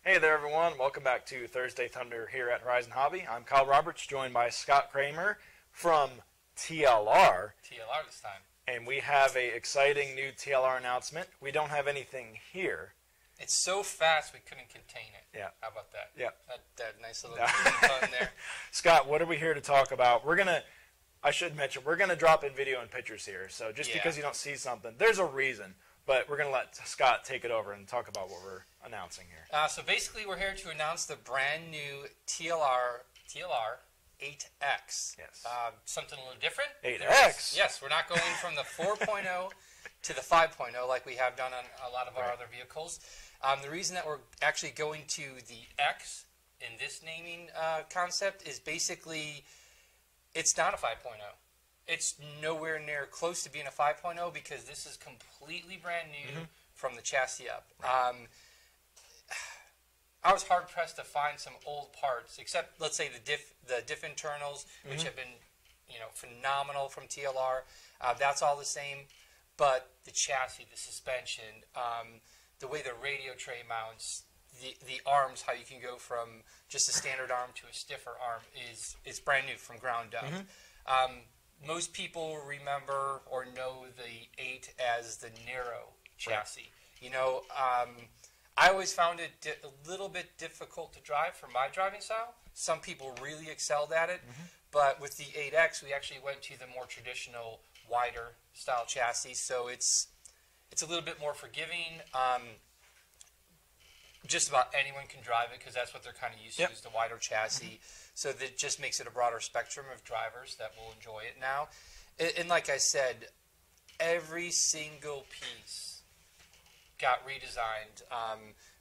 Hey there, everyone. Welcome back to Thursday Thunder here at Horizon Hobby. I'm Kyle Roberts, joined by Scott Kramer from TLR. TLR this time. And we have an exciting new TLR announcement. We don't have anything here. It's so fast we couldn't contain it. Yeah. How about that? Yeah. That nice little button there. Scott, what are we here to talk about? I should mention, we're going to drop in video and pictures here. So just because you don't see something, there's a reason. But we're going to let Scott take it over and talk about what we're announcing here. So basically, we're here to announce the brand new TLR 8X. Yes. Something a little different. 8X? Yes, we're not going from the 4.0 to the 5.0 like we have done on a lot of our other vehicles. The reason that we're actually going to the X in this naming concept is basically it's not a 5.0. It's nowhere near close to being a 5.0 because this is completely brand new from the chassis up. I was hard pressed to find some old parts, except let's say the diff internals, which have been phenomenal from TLR. That's all the same, but the chassis, the suspension, the way the radio tray mounts, the arms, how you can go from just a standard arm to a stiffer arm is brand new from ground up. Most people remember or know the 8 as the narrow chassis. I always found it a little bit difficult to drive for my driving style. Some people really excelled at it, but with the 8X, we actually went to the more traditional, wider style chassis, so it's a little bit more forgiving. Just about anyone can drive it because that's what they're kind of used to is the wider chassis. So that just makes it a broader spectrum of drivers that will enjoy it now. And like I said, every single piece got redesigned,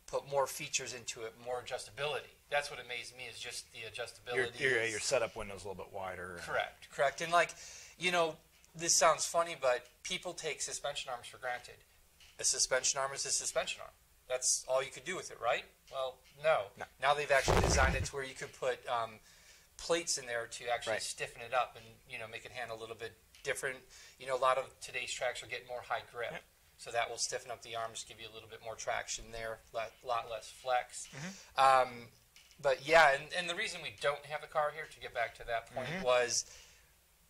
put more features into it, more adjustability. That's what amazed me is just the adjustability. Your setup window's a little bit wider. Correct. And this sounds funny, but people take suspension arms for granted. A suspension arm is a suspension arm. That's all you could do with it, right? Well, no. Now they've actually designed it to where you could put plates in there to actually stiffen it up and make it handle a little bit different. A lot of today's tracks are getting more high grip, so that will stiffen up the arms, give you a little bit more traction there, a lot less flex. But yeah, and the reason we don't have the car here, to get back to that point, was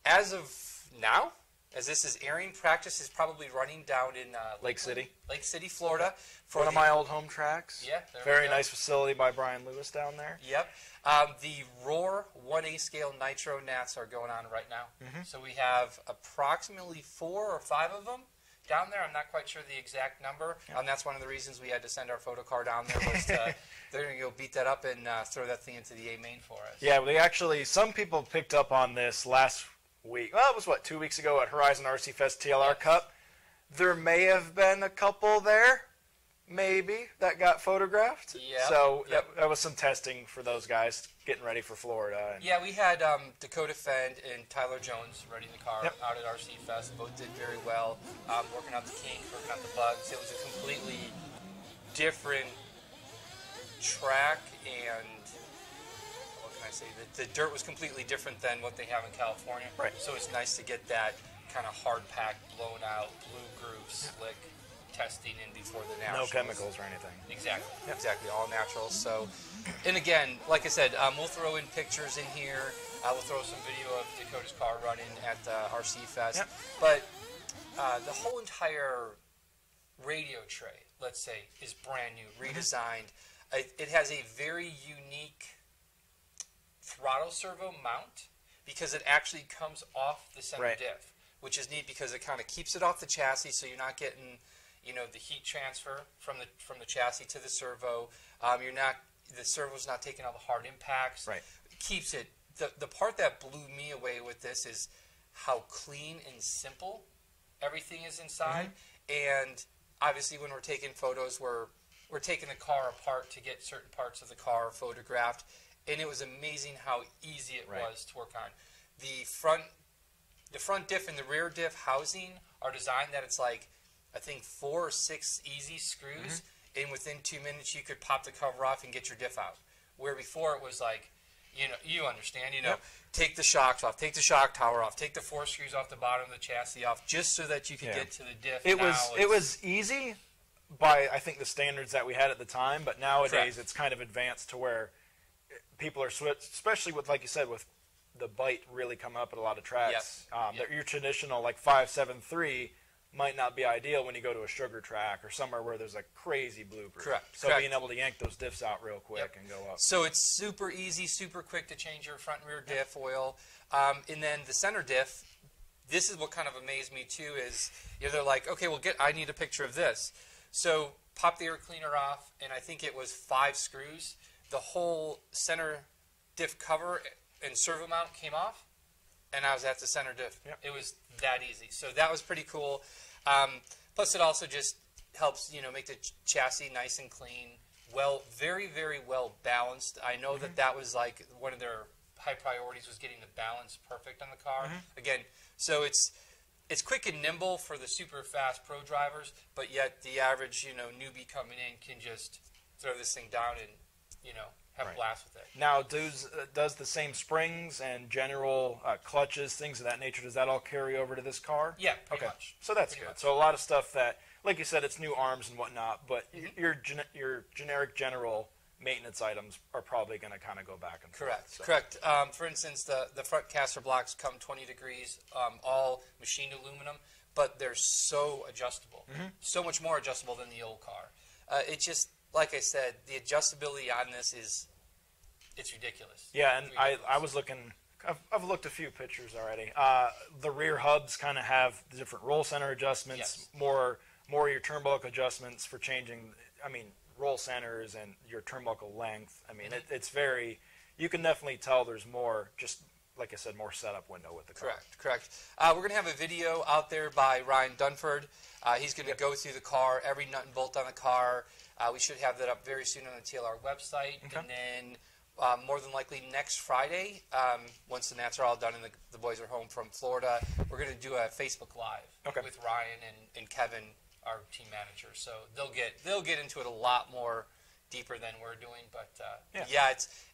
as of now, as this is airing, practice is probably running down in Lake City, Florida. For one of my old home tracks. Yeah, very nice facility by Brian Lewis down there. Yep. The Roar 1A scale Nitro Nats are going on right now. So we have approximately 4 or 5 of them down there. I'm not quite sure the exact number. That's one of the reasons we had to send our photo car down there. Was they're going to go beat that up and throw that thing into the A main for us. Yeah, some people picked up on this last week. Well, it was 2 weeks ago at Horizon RC Fest TLR Cup. There may have been a couple there, maybe, that got photographed. So that was some testing for those guys getting ready for Florida. Yeah, we had Dakota Fend and Tyler Jones ready the car out at RC Fest. Both did very well, working out the kinks, working out the bugs. It was a completely different track, and what can I say? The dirt was completely different than what they have in California. So it's nice to get that kind of hard-packed, blown-out, blue groove, slick testing in before the nationals. No chemicals or anything. Exactly, all natural. So, and again, like I said, we'll throw in pictures in here. We'll throw some video of Dakota's car running at RC Fest. But the whole entire radio tray, let's say, is brand new, redesigned. It has a very unique throttle servo mount because it actually comes off the center diff, which is neat because it kind of keeps it off the chassis, so you're not getting the heat transfer from the chassis to the servo. The servo's not taking all the hard impacts. It keeps it. The part that blew me away with this is how clean and simple everything is inside. And obviously, when we're taking photos, we're taking the car apart to get certain parts of the car photographed. And it was amazing how easy it was to work on. The front diff and the rear diff housing are designed that it's like, I think 4 or 6 easy screws, and within 2 minutes you could pop the cover off and get your diff out. Where before it was like, you understand, take the shocks off, take the shock tower off, take the 4 screws off the bottom of the chassis off, just so that you could get to the diff. It was easy by, I think, the standards that we had at the time, but nowadays Correct. it's kind of advanced to where people are especially with, like you said, with the bite really coming up at a lot of tracks. Yep. Your traditional like 5.73 might not be ideal when you go to a sugar track or somewhere where there's a crazy blooper. Correct. So Correct. being able to yank those diffs out real quick and go up. So it's super easy, super quick to change your front and rear diff oil. And then the center diff, this is what kind of amazed me too is, they're like, okay, well, I need a picture of this. So pop the air cleaner off, and I think it was 5 screws. The whole center diff cover and servo mount came off, and I was at the center diff. Yep. It was that easy. So that was pretty cool. Plus, it also just helps, make the chassis nice and clean. Well, very, very well balanced. I know that was like one of their high priorities was getting the balance perfect on the car. Again, so it's quick and nimble for the super fast pro drivers, but yet the average, newbie coming in can just throw this thing down and, have a blast with it. Now, does the same springs and general clutches, things of that nature, does that all carry over to this car? Yeah, pretty much. So that's Pretty good. much. So a lot of stuff that, like you said, it's new arms and whatnot, but your generic general maintenance items are probably going to kind of go back and forth. Correct. So. Correct. For instance, the front caster blocks come 20 degrees, all machined aluminum, but they're so adjustable, so much more adjustable than the old car. It just, like I said, the adjustability on this it's ridiculous. Yeah, and I was looking, I've looked a few pictures already. The rear hubs kind of have the different roll center adjustments, more your turnbuckle adjustments for changing, roll centers and your turnbuckle length. It's very, you can definitely tell there's more, just like I said, more setup window with the car. Correct. We're going to have a video out there by Ryan Dunford. He's going to go through the car, every nut and bolt on the car. We should have that up very soon on the TLR website. Okay. And then more than likely next Friday, once the Nats are all done and the boys are home from Florida, we're going to do a Facebook Live with Ryan and Kevin, our team manager. So they'll get into it a lot more deeper than we're doing. But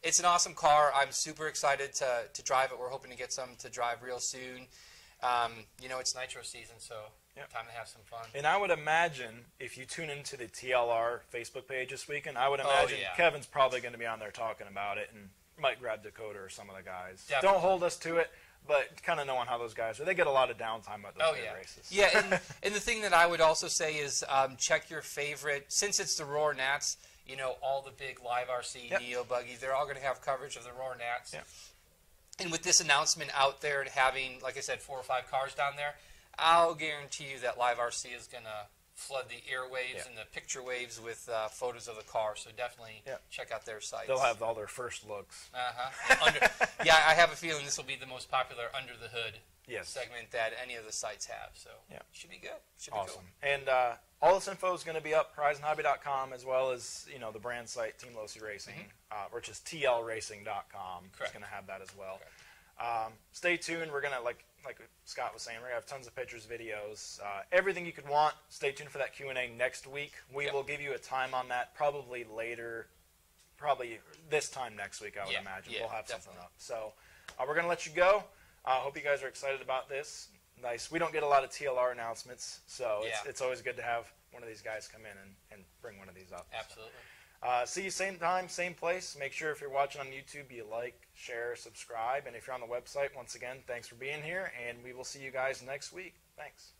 it's an awesome car. I'm super excited to drive it. We're hoping to get some to drive real soon. It's Nitro season, so time to have some fun. And I would imagine if you tune into the TLR Facebook page this weekend, I would imagine Kevin's probably going to be on there talking about it and might grab Dakota or some of the guys. Definitely. Don't hold us to it, but kind of knowing how those guys are. They get a lot of downtime at those big races. Yeah, and the thing that I would also say is check your favorite, since it's the Roar Nats, all the big live RC, Neo Buggy, they're all going to have coverage of the Roar Nats. Yep. And with this announcement out there and having, like I said, 4 or 5 cars down there, I'll guarantee you that live RC is going to flood the airwaves and the picture waves with photos of the car. So definitely check out their sites. They'll have all their first looks. I have a feeling this will be the most popular under the hood segment that any of the sites have. So should be good. Should be awesome. Cool. And all this info is going to be up horizonhobby.com as well as the brand site Team Losi Racing, which is tlracing.com. It's going to have that as well. Stay tuned. We're going to like Scott was saying, we're going to have tons of pictures, videos, everything you could want. Stay tuned for that Q&A next week. We will give you a time on that probably later, probably this time next week, I would imagine. We'll have something up. So we're going to let you go. I hope you guys are excited about this. Nice. We don't get a lot of TLR announcements, so it's always good to have one of these guys come in and bring one of these up. Absolutely. See you same time, same place. Make sure if you're watching on YouTube, you like, share, subscribe. And if you're on the website, once again, thanks for being here. And we will see you guys next week. Thanks.